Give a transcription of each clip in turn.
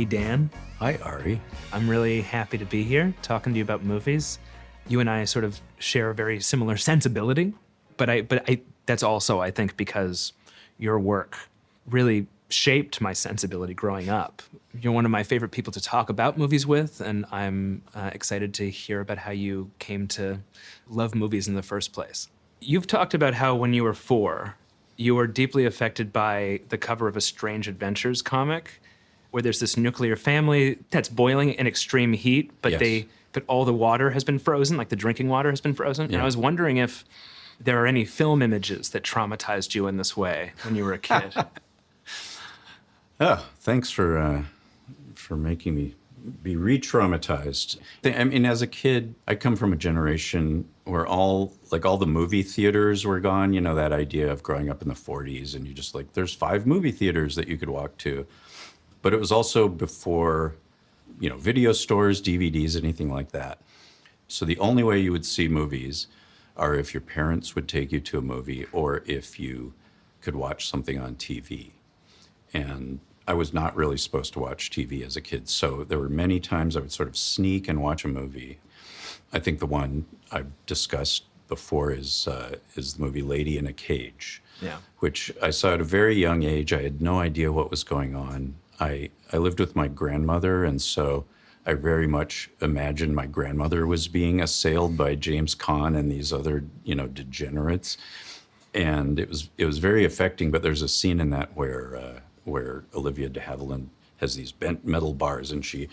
Hey, Dan. Hi, Ari. I'm really happy to be here talking to you about movies. You and I sort of share a very similar sensibility, but that's also, I think, because your work really shaped my sensibility growing up. You're one of my favorite people to talk about movies with, and I'm excited to hear about how you came to love movies in the first place. You've talked about how when you were 4, you were deeply affected by the cover of a Strange Adventures comic, where there's this nuclear family that's boiling in extreme heat, but Yes. but all the water has been frozen, like the drinking water has been frozen. Yeah. And I was wondering if there are any film images that traumatized you in this way when you were a kid. Oh, thanks for making me be re-traumatized. I mean, as a kid, I come from a generation where all the movie theaters were gone. You know, that idea of growing up in the 40s and you just there's 5 movie theaters that you could walk to. But it was also before, video stores, DVDs, anything like that. So the only way you would see movies are if your parents would take you to a movie or if you could watch something on TV. And I was not really supposed to watch TV as a kid. So there were many times I would sort of sneak and watch a movie. I think the one I've discussed before is the movie Lady in a Cage, which I saw at a very young age. I had no idea what was going on. I lived with my grandmother, and so I very much imagined my grandmother was being assailed by James Caan and these other, degenerates. And it was very affecting, but there's a scene in that where Olivia de Havilland has these bent metal bars and she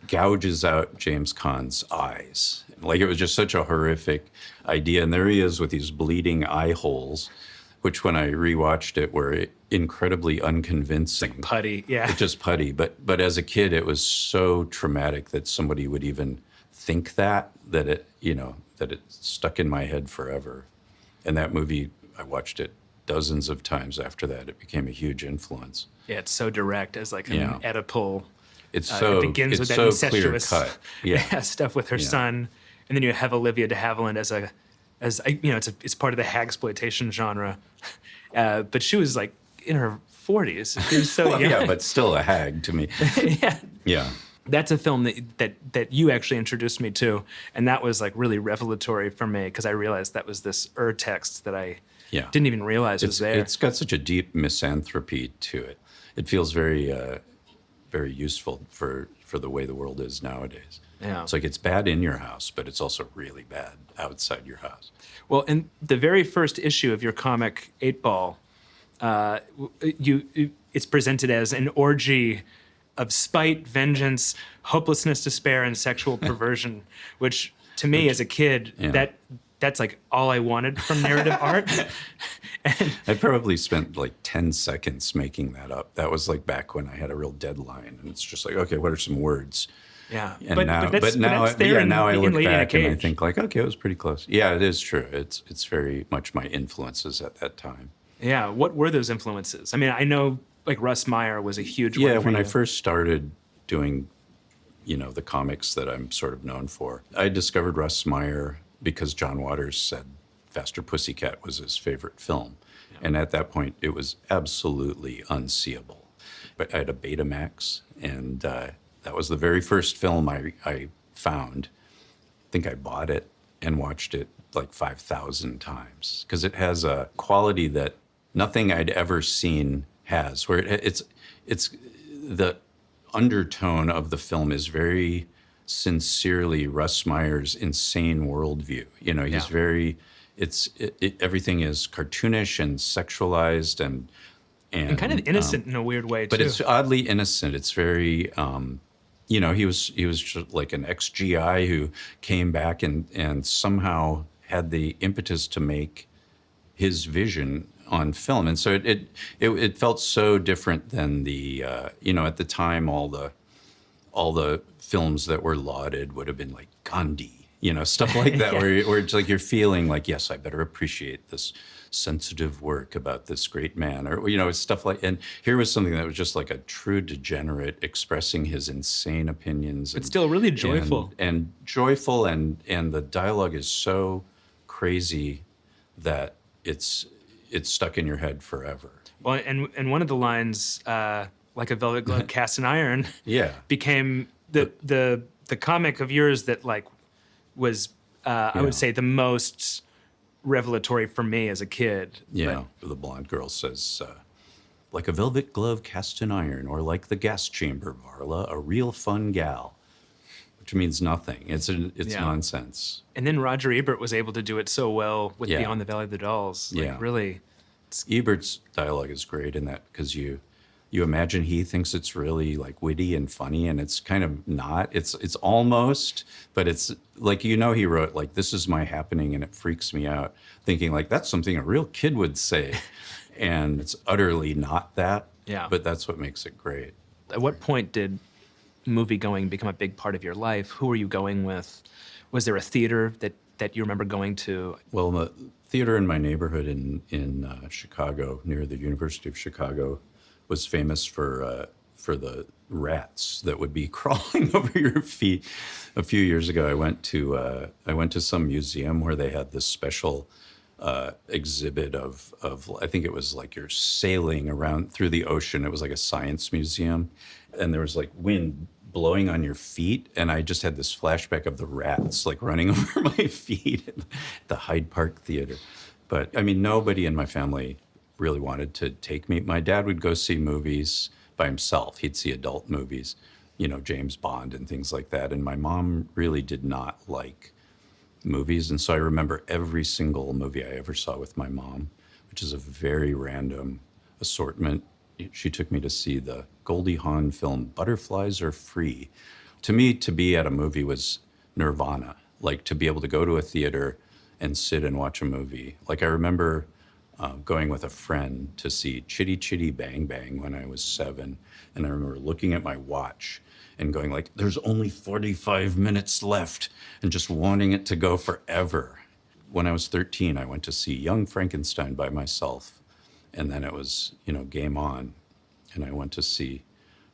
gouges out James Caan's eyes. It was just such a horrific idea. And there he is with these bleeding eye holes, which when I rewatched it were incredibly unconvincing. Like putty, yeah. It's just putty. But as a kid, it was so traumatic that somebody would even think that it stuck in my head forever. And that movie, I watched it dozens of times after that. It became a huge influence. Yeah, it's so direct as an Oedipal. It begins with that so incestuous clear cut. Stuff with her son, and then you have Olivia de Havilland it's part of the hagsploitation genre, but she was in her 40s. She was so young. Yeah, but still a hag to me. Yeah. That's a film that you actually introduced me to, and that was really revelatory for me because I realized that was this text that I didn't even realize was there. It's got such a deep misanthropy to it. It feels very, very useful for the way the world is nowadays. Yeah. It's it's bad in your house, but it's also really bad outside your house. Well, in the very first issue of your comic, 8-Ball, it's presented as an orgy of spite, vengeance, hopelessness, despair, and sexual perversion, which to me as a kid, that's all I wanted from narrative art. And I probably spent 10 seconds making that up. That was back when I had a real deadline, and it's just okay, what are some words? Yeah, and now I look back and I think okay, it was pretty close. Yeah, it is true. It's very much my influences at that time. Yeah, what were those influences? I mean, I know Russ Meyer was a huge one. Yeah, for when you. I first started doing, the comics that I'm sort of known for, I discovered Russ Meyer because John Waters said Faster Pussycat was his favorite film. Yeah. And at that point, it was absolutely unseeable. But I had a Betamax, and that was the very first film I found. I think I bought it and watched it 5,000 times because it has a quality that nothing I'd ever seen has, where it's the undertone of the film is very sincerely Russ Meyer's insane worldview. He's very, everything is cartoonish and sexualized and kind of innocent in a weird way, too. But it's oddly innocent. It's very, he was just an ex-GI who came back and somehow had the impetus to make his vision on film. And so it felt so different than the, at the time, all the films that were lauded would have been Gandhi, stuff like that, where it's you're feeling yes, I better appreciate this sensitive work about this great man, or, stuff and here was something that was just a true degenerate expressing his insane opinions. But still really joyful. And joyful, and the dialogue is so crazy that it's stuck in your head forever. Well, and one of the lines Like a Velvet Glove Cast in Iron Yeah. became the comic of yours that like was I would say the most revelatory for me as a kid. Yeah. The blonde girl says, like a velvet glove cast in iron, or like the gas chamber, Varla, a real fun gal, which means nothing. It's nonsense. And then Roger Ebert was able to do it so well with Beyond the Valley of the Dolls. Like, really. Ebert's dialogue is great in that because you imagine he thinks it's really like witty and funny, and it's kind of not. It's almost, but it's like, he wrote like, this is my happening and it freaks me out, thinking like that's something a real kid would say. And it's utterly not that. Yeah. But that's what makes it great. At what point did movie going become a big part of your life? Who were you going with? Was there a theater that you remember going to? Well, the theater in my neighborhood in Chicago, near the University of Chicago, was famous for the rats that would be crawling over your feet. A few years ago, I went to some museum where they had this special exhibit of I think it was like you're sailing around through the ocean. It was like a science museum, and there was like wind blowing on your feet, and I just had this flashback of the rats like running over my feet at the Hyde Park Theater. But I mean, nobody in my family really wanted to take me. My dad would go see movies by himself. He'd see adult movies, James Bond and things like that. And my mom really did not like movies. And so I remember every single movie I ever saw with my mom, which is a very random assortment. She took me to see the Goldie Hawn film Butterflies Are Free. To me, to be at a movie was nirvana, like to be able to go to a theater and sit and watch a movie. Like I remember going with a friend to see Chitty Chitty Bang Bang when I was 7. And I remember looking at my watch and going like, there's only 45 minutes left, and just wanting it to go forever. When I was 13, I went to see Young Frankenstein by myself. And then it was, game on. And I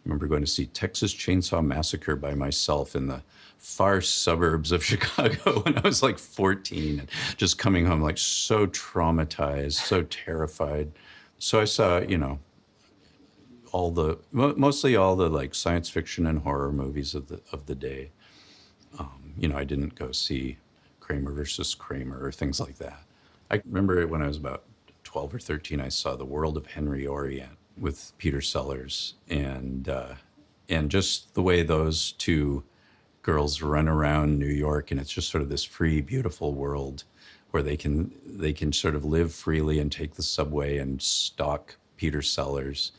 remember going to see Texas Chainsaw Massacre by myself in the far suburbs of Chicago when I was like 14, and just coming home like so traumatized, so terrified. So I saw, mostly all the like science fiction and horror movies of the day. I didn't go see Kramer versus Kramer or things like that. I remember when I was about 12 or 13, I saw The World of Henry Orient with Peter Sellers, and just the way those two girls run around New York, and it's just sort of this free, beautiful world where they can sort of live freely and take the subway and stalk Peter Sellers.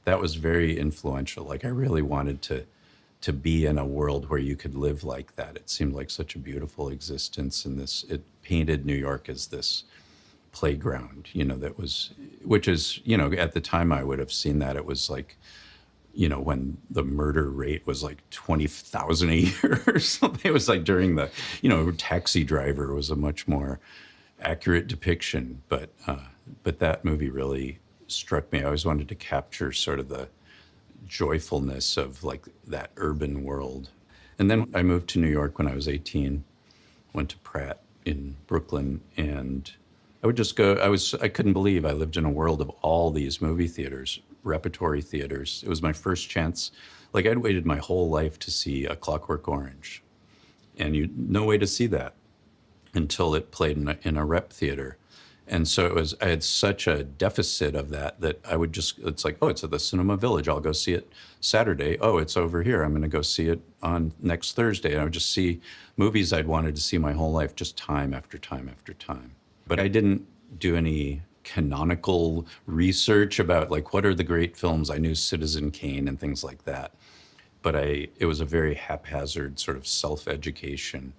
That was very influential. Like I really wanted to be in a world where you could live like that. It seemed like such a beautiful existence, and it painted New York as this playground, which is, at the time I would have seen that it was like, when the murder rate was like 20,000 a year or something. It was like during the, Taxi Driver was a much more accurate depiction. But that movie really struck me. I always wanted to capture sort of the joyfulness of like that urban world. And then I moved to New York when I was 18, went to Pratt in Brooklyn, and I would just go, I couldn't believe I lived in a world of all these movie theaters, repertory theaters. It was my first chance. Like I'd waited my whole life to see A Clockwork Orange, and no way to see that until it played in a rep theater. And so I had such a deficit of that I would it's like, oh, it's at the Cinema Village. I'll go see it Saturday. Oh, it's over here. I'm going to go see it on next Thursday. And I would just see movies I'd wanted to see my whole life, just time after time after time. But I didn't do any canonical research about like, what are the great films? I knew Citizen Kane and things like that. But it was a very haphazard sort of self-education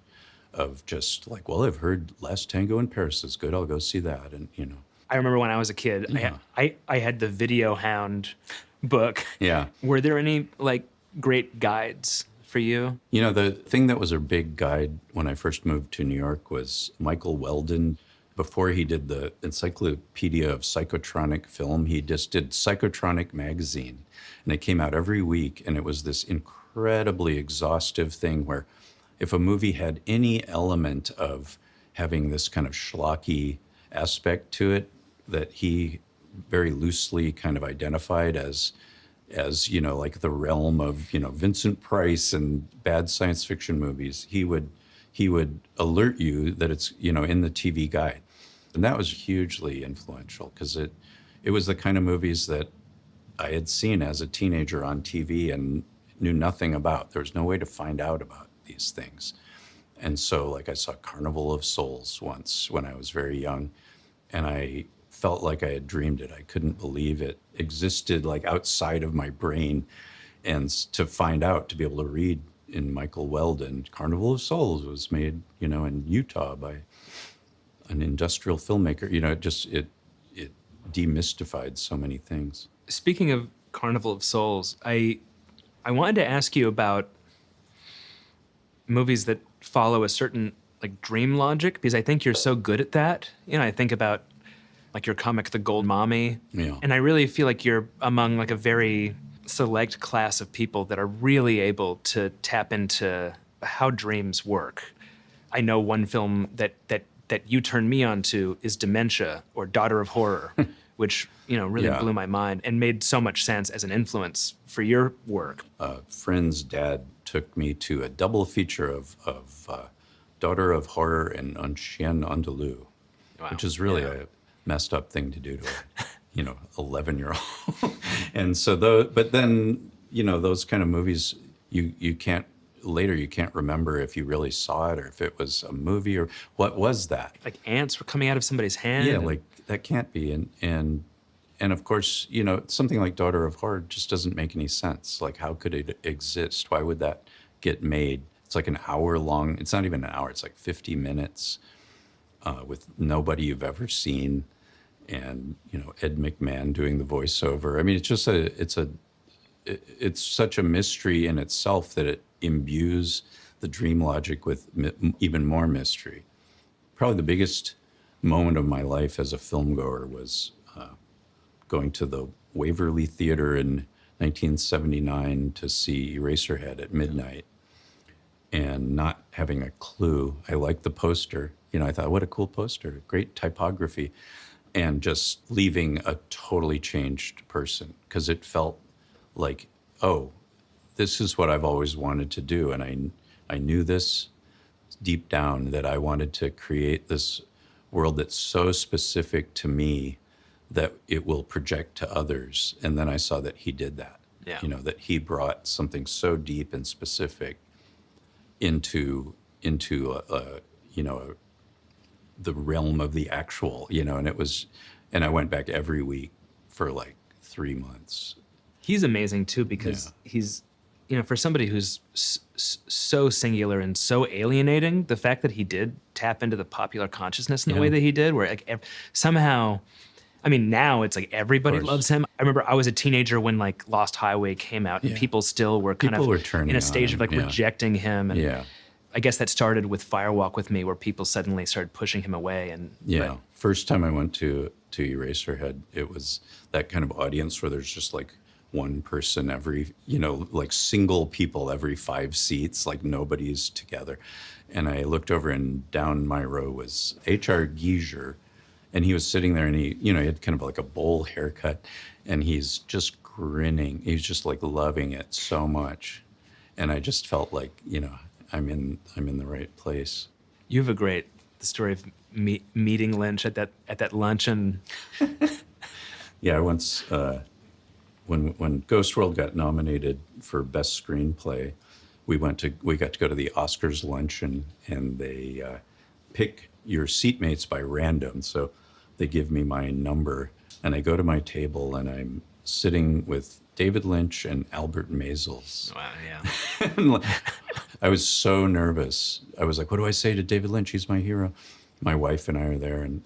of just like, well, I've heard Last Tango in Paris is good. I'll go see that. And, I remember when I was a kid, I had the Video Hound book. Yeah. Were there any like great guides for you? The thing that was a big guide when I first moved to New York was Michael Weldon. Before he did the Encyclopedia of Psychotronic Film, he just did Psychotronic Magazine. And it came out every week, and it was this incredibly exhaustive thing where if a movie had any element of having this kind of schlocky aspect to it that he very loosely kind of identified as as, like the realm of, Vincent Price and bad science fiction movies. He would alert you that it's, in the TV guide. And that was hugely influential because it was the kind of movies that I had seen as a teenager on TV and knew nothing about. There was no way to find out about these things. And so, like, I saw Carnival of Souls once when I was very young, and I felt like I had dreamed it. I couldn't believe it existed, like, outside of my brain. And to find out, to be able to read in Michael Weldon, Carnival of Souls was made, in Utah by an industrial filmmaker. It demystified so many things. Speaking of Carnival of Souls, I wanted to ask you about movies that follow a certain like dream logic, because I think you're so good at that. I think about like your comic, The Gold Mommy, and I really feel like you're among like a very select class of people that are really able to tap into how dreams work. I know one film that you turned me on to is Dementia, or Daughter of Horror, which really blew my mind and made so much sense as an influence for your work. A friend's dad took me to a double feature of Daughter of Horror and Un Chien Andalou, which is really a messed up thing to do to a 11-year-old. And so but then those kind of movies you can't remember if you really saw it or if it was a movie or what was that. Like ants were coming out of somebody's hand. Yeah, like that can't be. And of course, something like Daughter of Horror just doesn't make any sense. Like, how could it exist? Why would that get made? It's like an hour long. It's not even an hour. It's like 50 minutes with nobody you've ever seen. And, Ed McMahon doing the voiceover. I mean, it's just it's such a mystery in itself that it imbues the dream logic with even more mystery. Probably the biggest moment of my life as a film goer was going to the Waverly Theater in 1979 to see Eraserhead at midnight and not having a clue. I liked the poster. I thought, what a cool poster, great typography, and just leaving a totally changed person because it felt like, oh, this is what I've always wanted to do. And I knew this deep down, that I wanted to create this world that's so specific to me that it will project to others. And then I saw that he did that. Yeah. That he brought something so deep and specific into the realm of the actual, and I went back every week for like 3 months. He's amazing too, because he's, for somebody who's so singular and so alienating, the fact that he did tap into the popular consciousness in the way that he did, where like somehow, I mean, now it's like everybody loves him. I remember I was a teenager when like Lost Highway came out, and people still were kind of in a stage of like rejecting him. And I guess that started with Firewalk with Me, where people suddenly started pushing him away. And first time I went to Eraserhead, it was that kind of audience where there's just like one person every, like single people every 5 seats, like nobody's together. And I looked over, and down my row was H.R. Giger. And he was sitting there, and he had kind of like a bowl haircut, and he's just grinning. He's just like loving it so much. And I just felt like, I'm in the right place. You have the story of meeting Lynch at that luncheon. Yeah, I once, when Ghost World got nominated for Best Screenplay, we got to go to the Oscars luncheon, and they pick your seatmates by random. So they give me my number, and I go to my table, and I'm sitting with David Lynch and Albert Maysles. Wow, yeah. And I was so nervous. I was like, what do I say to David Lynch? He's my hero. My wife and I are there, and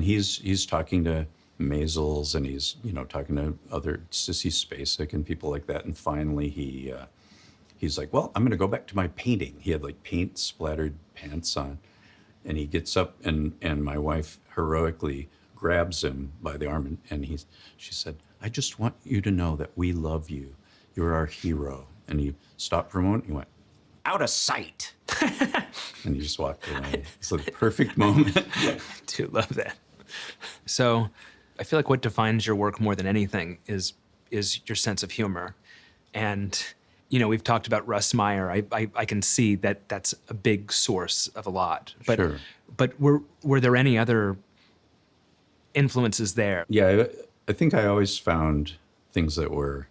he's talking to Maysles, and he's talking to other Sissy Spacek and people like that. And finally he's like, well, I'm going to go back to my painting. He had like paint splattered pants on, and he gets up, and my wife heroically grabs him by the arm, and she said, I just want you to know that we love you. You're our hero. And he stopped for a moment. He went, out of sight. And he just walked away. It's the perfect moment. Do love that. So I feel like what defines your work more than anything is is your sense of humor. And, we've talked about Russ Meyer. I can see that that's a big source of a lot. But, Sure. But were there any other influences there? Yeah, I think I always found things that were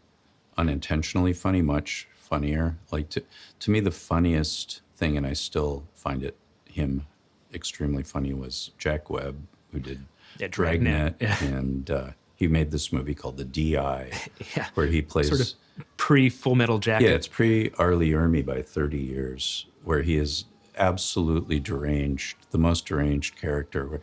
unintentionally funny much funnier. Like to me, the funniest thing, and I still find him extremely funny, was Jack Webb, who did Dragnet, Yeah. and he made this movie called The D.I., Yeah. where he plays Sort of pre-Full Metal Jacket. Yeah, it's pre-Arlie Ermy by 30 years, where he is absolutely deranged, the most deranged character.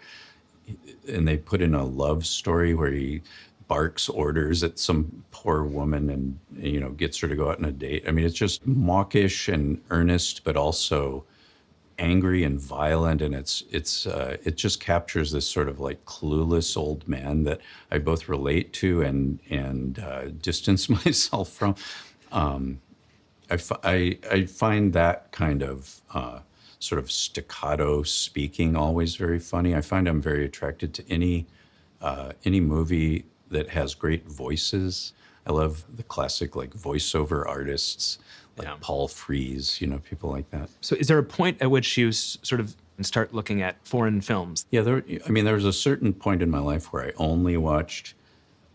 And they put in a love story where he barks orders at some poor woman and gets her to go out on a date. I mean, it's just mawkish and earnest, but also angry and violent, and it just captures this sort of like clueless old man that I both relate to and distance myself from. I find that kind of sort of staccato speaking always very funny. I find I'm very attracted to any movie that has great voices. I love the classic like voiceover artists like Paul Frees, people like that. So is there a point at which you sort of start looking at foreign films? Yeah, there was a certain point in my life where I only watched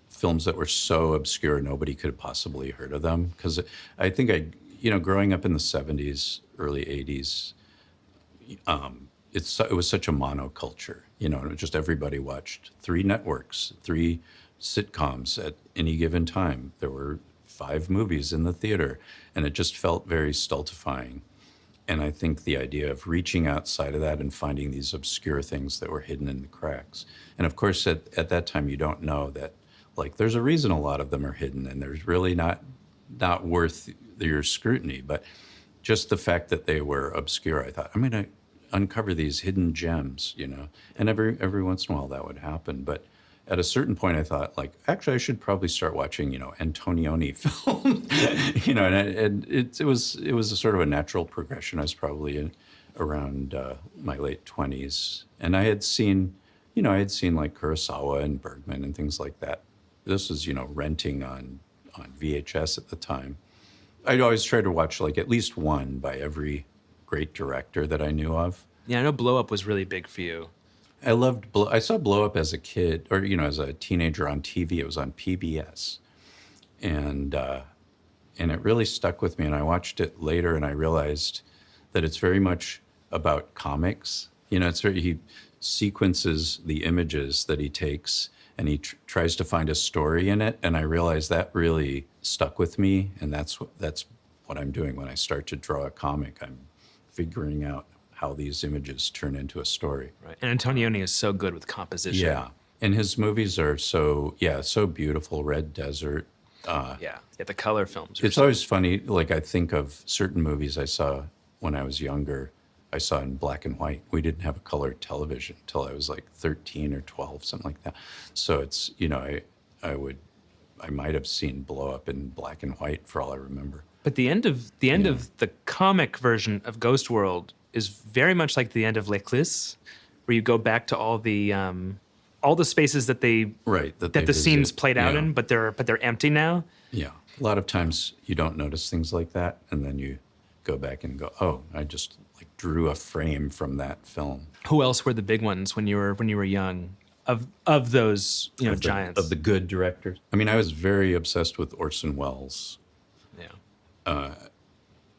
films that were so obscure nobody could have possibly heard of them. Because I think growing up in the 70s, early 80s, it was such a monoculture, just everybody watched 3 networks, 3 sitcoms at any given time. There were 5 movies in the theater, and it just felt very stultifying. And I think the idea of reaching outside of that and finding these obscure things that were hidden in the cracks. And of course, at that time, you don't know that, like, there's a reason a lot of them are hidden, and there's really not worth your scrutiny. But just the fact that they were obscure, I thought, I'm going to uncover these hidden gems, And every once in a while that would happen. But at a certain point, I thought, like, actually, I should probably start watching, Antonioni films, and it was a sort of a natural progression. I was probably around my late 20s, and I had seen like Kurosawa and Bergman and things like that. This was, renting on VHS at the time. I'd always try to watch like at least one by every great director that I knew of. Yeah, I know Blow Up was really big for you. I saw Blow Up as a kid, or as a teenager on TV. It was on PBS, and it really stuck with me. And I watched it later, and I realized that it's very much about comics. He sequences the images that he takes, and he tries to find a story in it. And I realized that really stuck with me, and that's what I'm doing when I start to draw a comic. I'm figuring out how these images turn into a story. Right. And Antonioni is so good with composition. Yeah. And his movies are so beautiful. Red Desert. The color films. It's always funny. Like, I think of certain movies I saw when I was younger. I saw in black and white. We didn't have a color television until I was like 13 or 12, something like that. So it's, I might have seen Blow Up in black and white for all I remember. But the end of the comic version of Ghost World is very much like the end of L'Eclisse, where you go back to all the spaces that the scenes played out in, but they're empty now. Yeah, a lot of times you don't notice things like that, and then you go back and go, oh, I just like drew a frame from that film. Who else were the big ones when you were young? Of those giants of the good directors. I mean, I was very obsessed with Orson Welles. Yeah.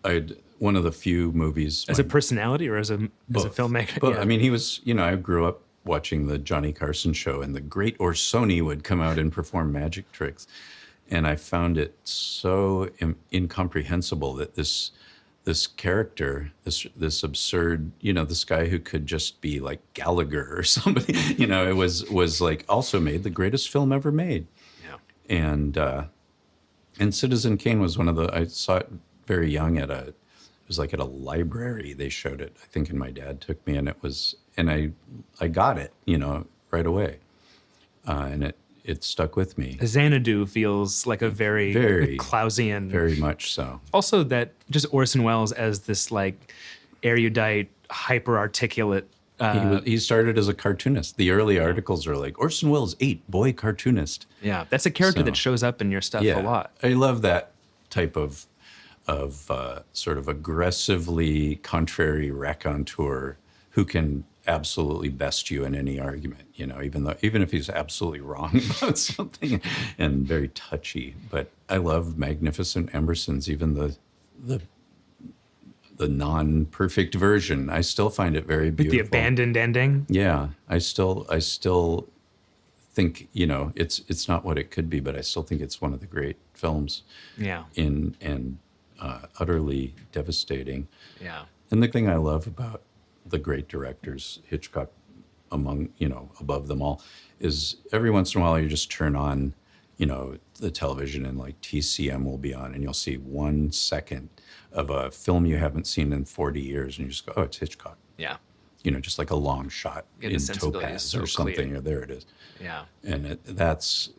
I'd one of the few movies as a personality or as a filmmaker. But I mean, he was. I grew up watching the Johnny Carson show, and the great Orsoni would come out and perform magic tricks, and I found it so incomprehensible that this character, this absurd, this guy who could just be like Gallagher or somebody, it was like also made the greatest film ever made. Yeah. And Citizen Kane was one of I saw it very young it was like at a library. They showed it, I think, and my dad took me, and I got it, right away. And it stuck with me. Xanadu feels like a very Clowesian. Very much so. Also that just Orson Welles as this like erudite, hyper-articulate He started as a cartoonist. The early articles are like, Orson Welles, 8, boy cartoonist. Yeah, that's a character So, that shows up in your stuff a lot. I love that type of sort of aggressively contrary raconteur who can absolutely best you in any argument, even if he's absolutely wrong about something and very touchy. But I love Magnificent Emerson's, even the non-perfect version. I still find it very beautiful. The abandoned ending. Yeah, I still think it's not what it could be, but I still think it's one of the great films. Yeah. And utterly devastating. Yeah. And the thing I love about the great directors, Hitchcock above them all, is every once in a while you just turn on, the television and like TCM will be on and you'll see 1 second of a film you haven't seen in 40 years and you just go, oh, it's Hitchcock. Yeah. Just like a long shot in Topaz or something, or there it is. Yeah. And that's,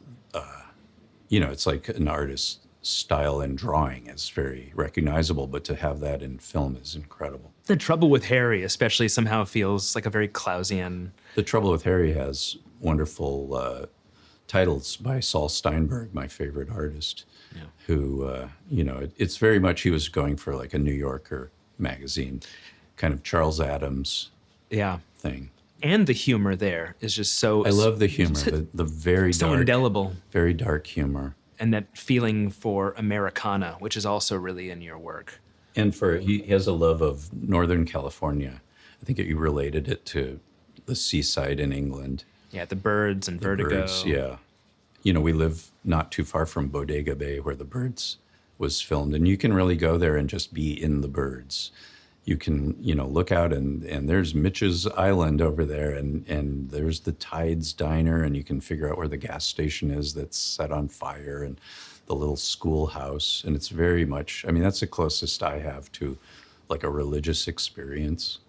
it's like an artist's style and drawing is very recognizable, but to have that in film is incredible. The Trouble with Harry especially somehow feels like a very Clowesian. The Trouble with Harry has wonderful titles by Saul Steinberg, my favorite artist, who, it's very much, he was going for like a New Yorker magazine, kind of Charles Addams thing. And the humor there is just so... I love the humor, the very so dark, indelible. Very dark humor. And that feeling for Americana, which is also really in your work. And he has a love of Northern California. I think you related it to the seaside in England. Yeah, the Birds and Vertigo. Birds, yeah. We live not too far from Bodega Bay where The Birds was filmed. And you can really go there and just be in The Birds. You can, look out and there's Mitch's Island over there and there's the Tides Diner and you can figure out where the gas station is that's set on fire and the little schoolhouse. And it's very much, that's the closest I have to like a religious experience.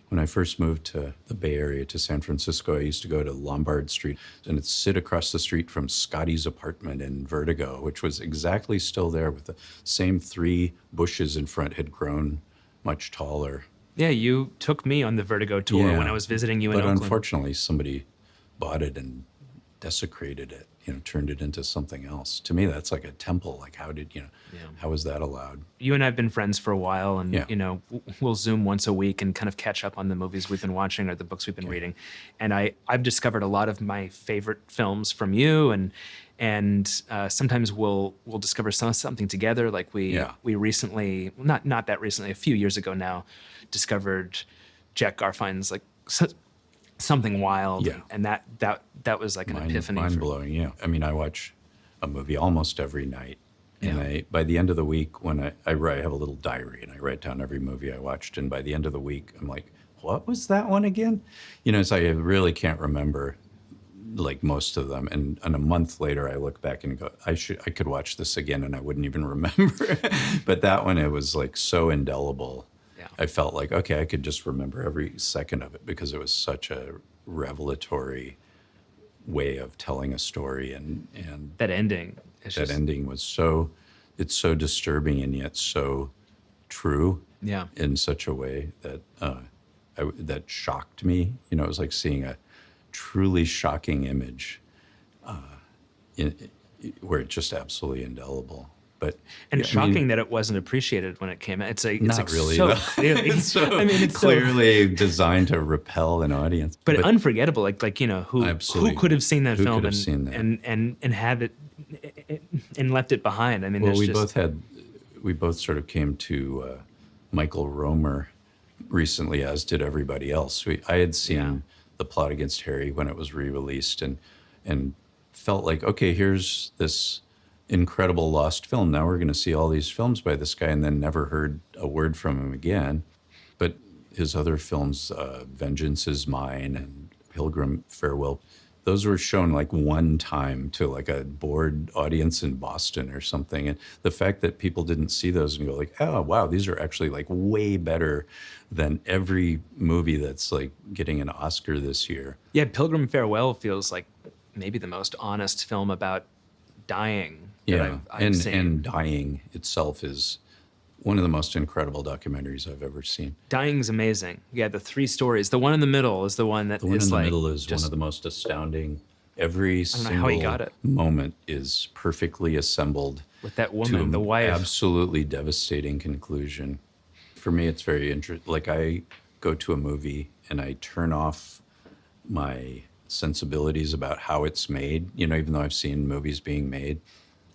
When I first moved to the Bay Area, to San Francisco, I used to go to Lombard Street and it's sit across the street from Scotty's apartment in Vertigo, which was exactly still there with the same 3 bushes in front had grown much taller. Yeah, you took me on the Vertigo tour when I was visiting you in Oakland. But unfortunately, somebody bought it and desecrated it, turned it into something else. To me, that's like a temple. Like, how was that allowed? You and I have been friends for a while, and, we'll Zoom once a week and kind of catch up on the movies we've been watching or the books we've been reading. And I've discovered a lot of my favorite films from you, and sometimes we'll discover something together. Like we recently, not that recently, a few years ago now, discovered Jack Garfine's like Something Wild, and that was like an epiphany. Mind blowing, yeah. I watch a movie almost every night, and by the end of the week, when I have a little diary and I write down every movie I watched, and by the end of the week, I'm like, what was that one again? So I really can't remember like most of them, and a month later I look back and go, I could watch this again and I wouldn't even remember. But that one, it was like so indelible. I felt like, okay, I could just remember every second of it because it was such a revelatory way of telling a story, and that ending ending was it's so disturbing and yet so true in such a way that that shocked me. It was like seeing a truly shocking image where it's just absolutely indelible. Shocking that it wasn't appreciated when it came out. It's not like really, so clearly. It's clearly designed to repel an audience. But unforgettable. Who could have seen that film and had it and left it behind? We both sort of came to Michael Romer recently, as did everybody else. I had seen The Plot Against Harry when it was re-released and felt like, okay, here's this incredible lost film. Now we're going to see all these films by this guy, and then never heard a word from him again. But his other films, Vengeance Is Mine and Pilgrim Farewell, those were shown like one time to like a bored audience in Boston or something. And the fact that people didn't see those and go like, oh, wow, these are actually like way better than every movie that's like getting an Oscar this year. Yeah, Pilgrim Farewell feels like maybe the most honest film about dying that I've seen. And dying itself is one of the most incredible documentaries I've ever seen. Dying's amazing. Yeah, the 3 stories. The one in the middle is the one that The one is in the like middle is just, one of the most astounding. Every don't know how he got single it. moment is perfectly assembled with that to woman, an the wife. absolutely devastating conclusion. For me, it's very interesting. Like, I go to a movie and I turn off my sensibilities about how it's made. You know, even though I've seen movies being made,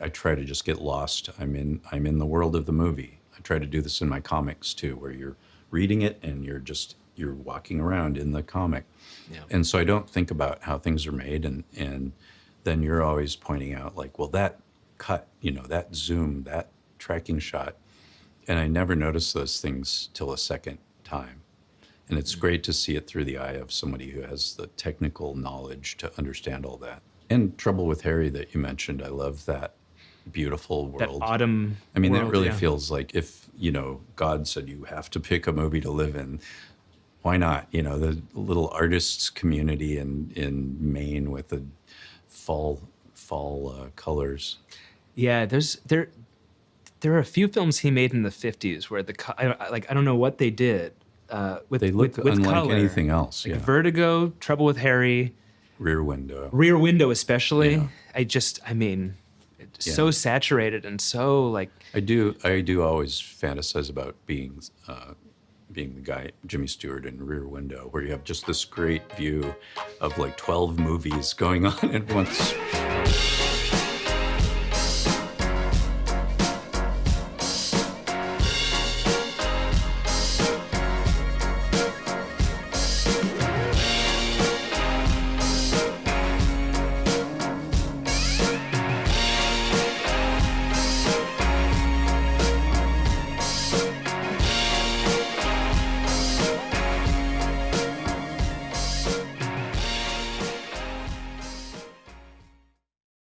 I try to just get lost. I'm in the world of the movie. I try to do this in my comics too, where you're reading it and you're walking around in the comic. Yeah. And so I don't think about how things are made, and then you're always pointing out, like, well, that cut, you know, that zoom, that tracking shot. And I never noticed those things till a second time. And it's great to see it through the eye of somebody who has the technical knowledge to understand all that. And Trouble with Harry that you mentioned, I love that beautiful That world. autumn I mean, world, that really yeah. feels like if, you know, God said you have to pick a movie to live in, why not? You know, the little artists community in Maine with the fall colors. Yeah, there are a few films he made in the 50s where I don't know what they did with They look with unlike color. anything else. Like Yeah. Vertigo, Trouble with Harry, Rear Window. Rear Window especially. Yeah. I mean, it's Yeah. so saturated and so like I do always fantasize about being the guy Jimmy Stewart in Rear Window, where you have just this great view of like 12 movies going on at once.